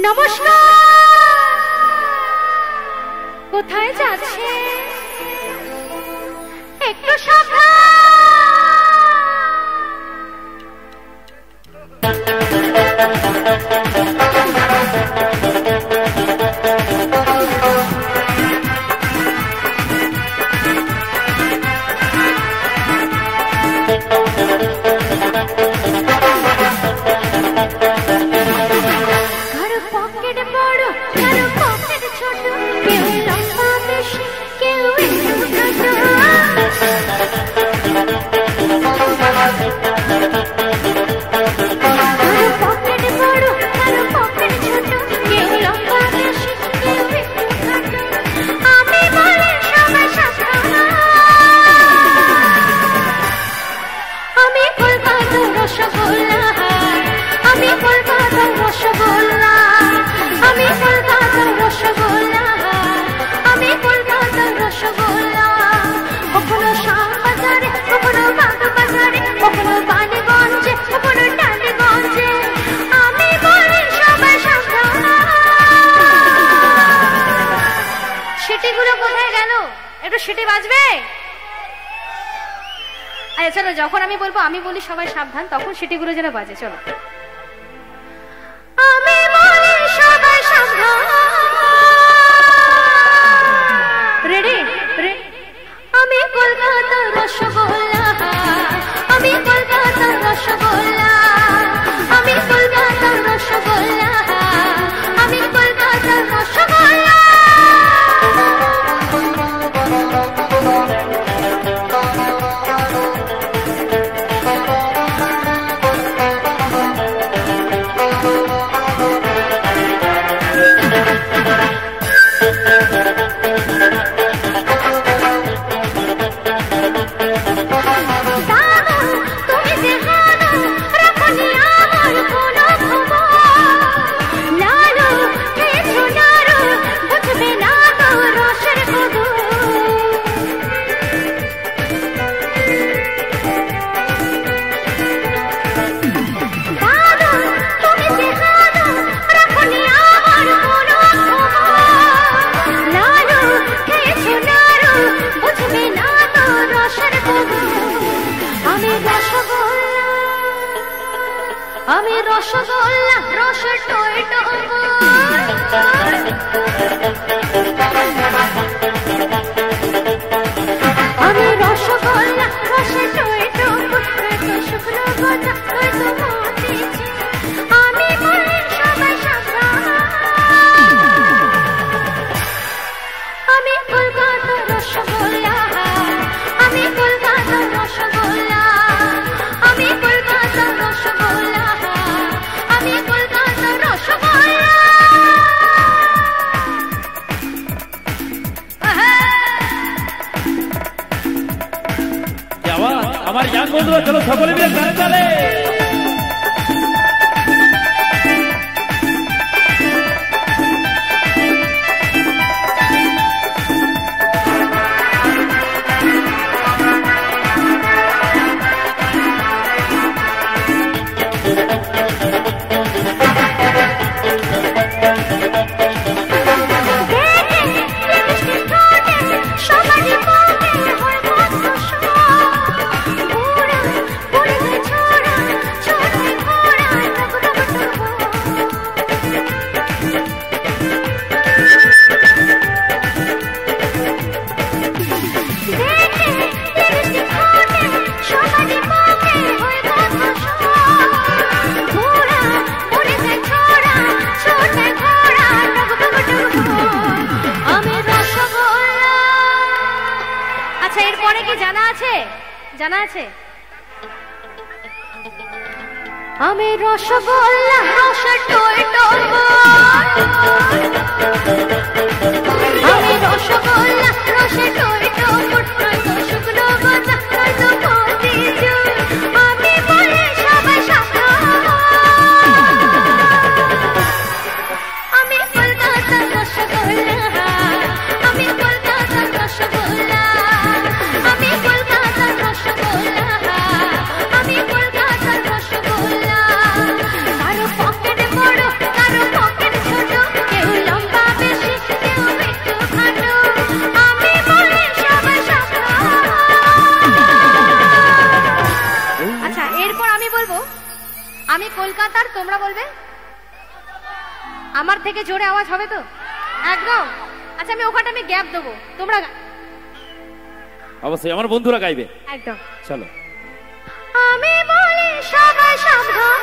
নমস্কার। কোথায় যাচ্ছে একটু সাবধান। সেটি বাজবে। আচ্ছা চলো, যখন আমি বলবো আমি বলি সবাই সাবধান, তখন সেটিগুলো যেন বাজে। চলো, আমি বলি সবাই সাবধান। রেডি? আমি কলকাতার রসগোল্লা, আমি কলকাতার রসগোল্লা, আমি কলকাতার রসগোল্লা, আমি কলকাতার রসগোল্লা। আমি রসগোল্লা, রসের টই আমি রসগোল্লা, রসের টই শুকনো গজা, আমি বলি সবাই সাবধান। আমি কলকাতার রসগোল্লা, আমি কলকাতার রসগোল্লা, আমি কলকাতার রসগোল্লা, আমি কলকাতার রসগোল্লা। আমার ইয়াং বন্ধুরা, চলো সকলে মিলে গানে চলে। জানা আছে? আমি রসগোল্লা, রসের টই আমি রসগোল্লা, রসের টই শুকনো গজা, আমি বলি সবাই সাবধান। আমি কলকাতার রসগোল্লা, আমি কলকাতার রসগোল্লা, আমি কলকাতার রসগোল্লা, আমি কলকাতার রসগোল্লা। কারো পকেটে বড়, কারো পকেটে লাগাতার তোমরা বলবে, আমার থেকে জোরে আওয়াজ হবে তো একদম। আচ্ছা আমি ওখানটা আমি গ্যাপ দেবো, তোমরা অবশ্যই আমার বন্ধুরা গাইবে একদম। চলো। আমি বলি সবাই সাবধান,